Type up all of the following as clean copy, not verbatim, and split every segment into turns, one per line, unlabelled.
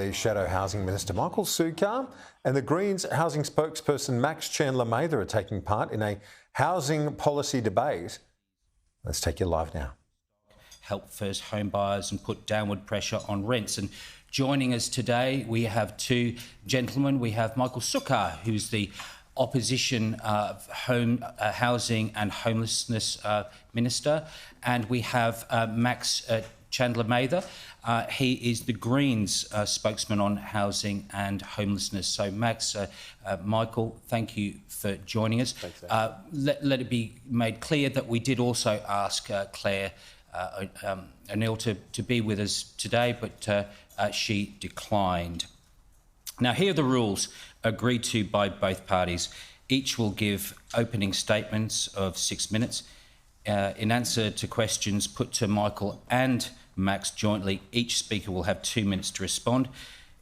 The Shadow Housing Minister Michael Sukkar and the Greens housing spokesperson Max Chandler-Mather are taking part in a housing policy debate. Let's take you live now.
Help first home buyers and put downward pressure on rents. And joining us today, we have two gentlemen. We have Michael Sukkar, who's the Opposition Housing and Homelessness Minister, and we have Max Chandler-Mather. He is the Greens spokesman on housing and homelessness. So, Max, Michael, thank you for joining us.
Thanks,
let it be made clear that we did also ask Claire O'Neill to be with us today, but she declined. Now, here are the rules agreed to by both parties. Each will give opening statements of 6 minutes. In answer to questions put to Michael and Max jointly, each speaker will have 2 minutes to respond.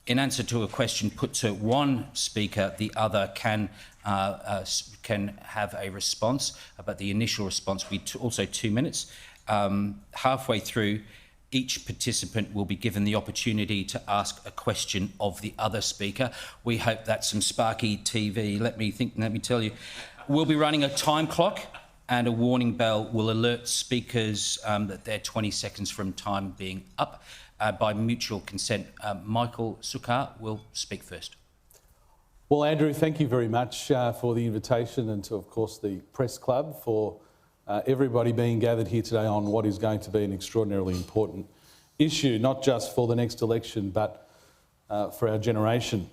In answer to a question put to one speaker, the other can have a response, but the initial response will be also 2 minutes. Halfway through, each participant will be given the opportunity to ask a question of the other speaker. We hope that's some sparky TV. Let me tell you. We'll be running a time clock, and a warning bell will alert speakers that they're 20 seconds from time being up. By mutual consent, Michael Sukkar will speak first.
Well, Andrew, thank you very much for the invitation, and to, of course, the Press Club for everybody being gathered here today on what is going to be an extraordinarily important issue, not just for the next election, but for our generation.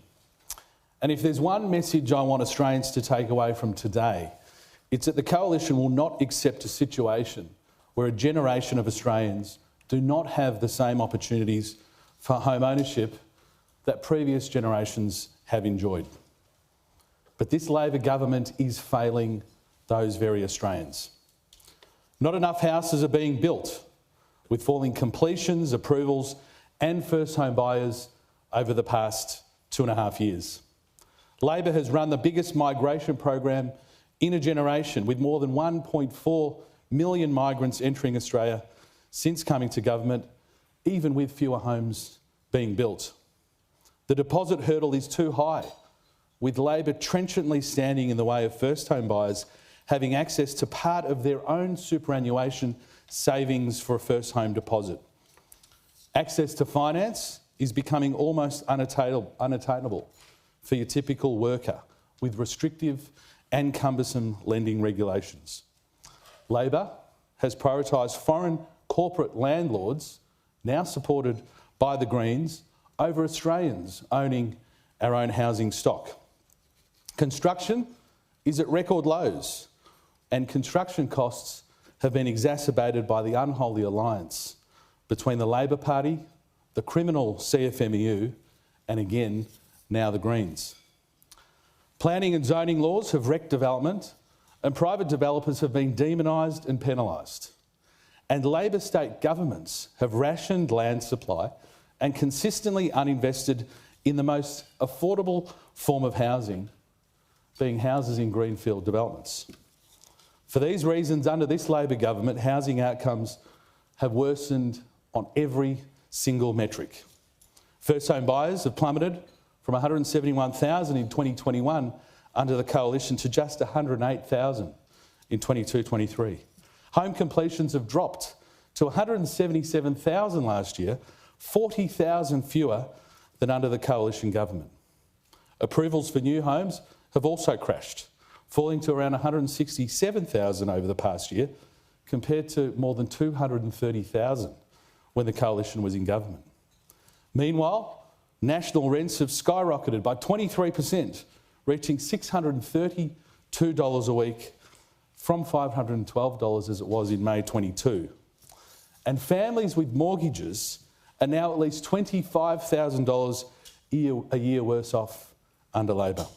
And if there's one message I want Australians to take away from today, it's that the Coalition will not accept a situation where a generation of Australians do not have the same opportunities for home ownership that previous generations have enjoyed. But this Labor government is failing those very Australians. Not enough houses are being built, with falling completions, approvals and first home buyers over the past 2.5 years. Labor has run the biggest migration program in a generation, with more than 1.4 million migrants entering Australia since coming to government, even with fewer homes being built. The deposit hurdle is too high, with Labor trenchantly standing in the way of first home buyers having access to part of their own superannuation savings for a first home deposit. Access to finance is becoming almost unattainable for your typical worker, with restrictive and cumbersome lending regulations. Labor has prioritised foreign corporate landlords, now supported by the Greens, over Australians owning our own housing stock. Construction is at record lows, and construction costs have been exacerbated by the unholy alliance between the Labor Party, the criminal CFMEU, and again, now the Greens. Planning and zoning laws have wrecked development, and private developers have been demonised and penalised. And Labor state governments have rationed land supply and consistently uninvested in the most affordable form of housing, being houses in greenfield developments. For these reasons, under this Labor government, housing outcomes have worsened on every single metric. First home buyers have plummeted from 171,000 in 2021 under the Coalition to just 108,000 in 22-23. Home completions have dropped to 177,000 last year, 40,000 fewer than under the Coalition government. Approvals for new homes have also crashed, falling to around 167,000 over the past year, compared to more than 230,000 when the Coalition was in government. Meanwhile, national rents have skyrocketed by 23%, reaching $632 a week from $512 as it was in May 22. And families with mortgages are now at least $25,000 a year worse off under Labor.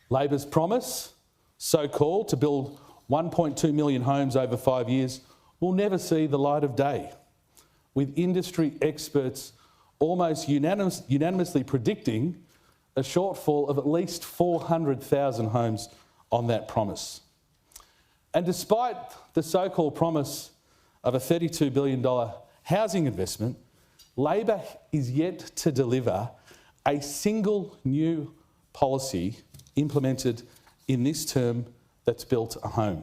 Labor's promise, so-called, to build 1.2 million homes over 5 years will never see the light of day, with industry experts almost unanimously predicting a shortfall of at least 400,000 homes on that promise. And despite the so-called promise of a $32 billion housing investment, Labor is yet to deliver a single new policy implemented in this term that's built a home.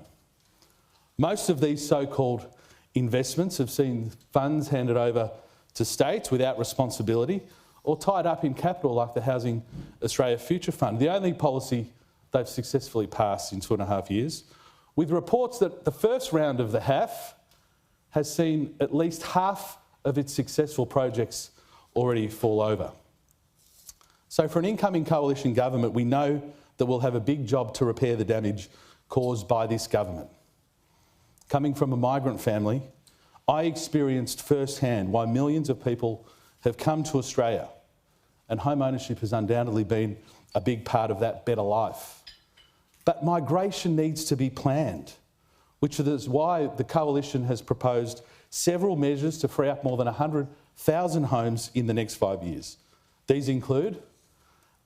Most of these so-called investments have seen funds handed over to states without responsibility or tied up in capital like the Housing Australia Future Fund, the only policy they've successfully passed in 2.5 years, with reports that the first round of the HAF has seen at least half of its successful projects already fall over. So for an incoming coalition government, we know that we'll have a big job to repair the damage caused by this government. Coming from a migrant family, I experienced firsthand why millions of people have come to Australia, and home ownership has undoubtedly been a big part of that better life. But migration needs to be planned, which is why the Coalition has proposed several measures to free up more than 100,000 homes in the next 5 years. These include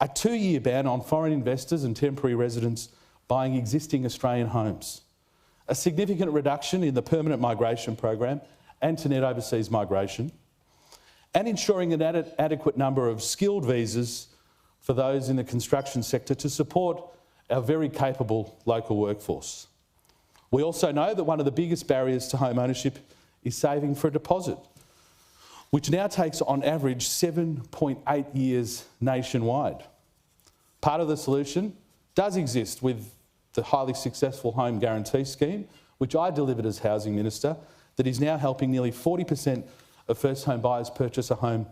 a 2-year ban on foreign investors and temporary residents buying existing Australian homes, a significant reduction in the permanent migration program and to net overseas migration, and ensuring an adequate number of skilled visas for those in the construction sector to support our very capable local workforce. We also know that one of the biggest barriers to home ownership is saving for a deposit, which now takes on average 7.8 years nationwide. Part of the solution does exist with the highly successful Home Guarantee Scheme, which I delivered as Housing Minister, that is now helping nearly 40% of first home buyers purchase a home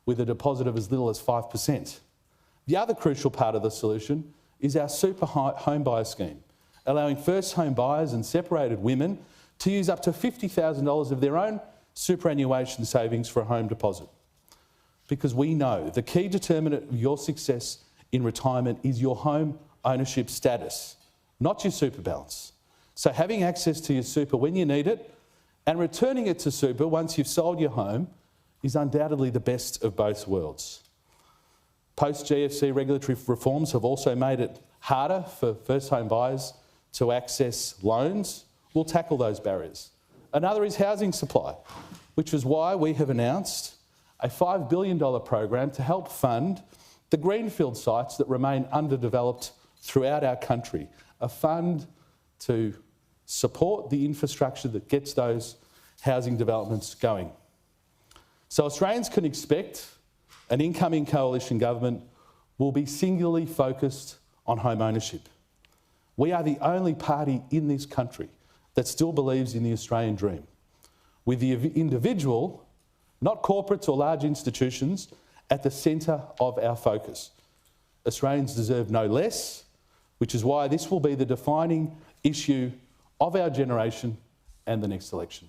with a deposit of as little as 5%. The other crucial part of the solution is our super home buyer scheme, allowing first home buyers and separated women to use up to $50,000 of their own superannuation savings for a home deposit. Because we know the key determinant of your success in retirement is your home ownership status, not your super balance. So having access to your super when you need it and returning it to super once you've sold your home is undoubtedly the best of both worlds. Post-GFC regulatory reforms have also made it harder for first home buyers to access loans. We'll tackle those barriers. Another is housing supply, which is why we have announced a $5 billion program to help fund the greenfield sites that remain underdeveloped throughout our country, a fund to support the infrastructure that gets those housing developments going. So Australians can expect an incoming coalition government will be singularly focused on home ownership. We are the only party in this country that still believes in the Australian dream, with the individual, not corporates or large institutions, at the centre of our focus. Australians deserve no less, which is why this will be the defining issue of our generation and the next election.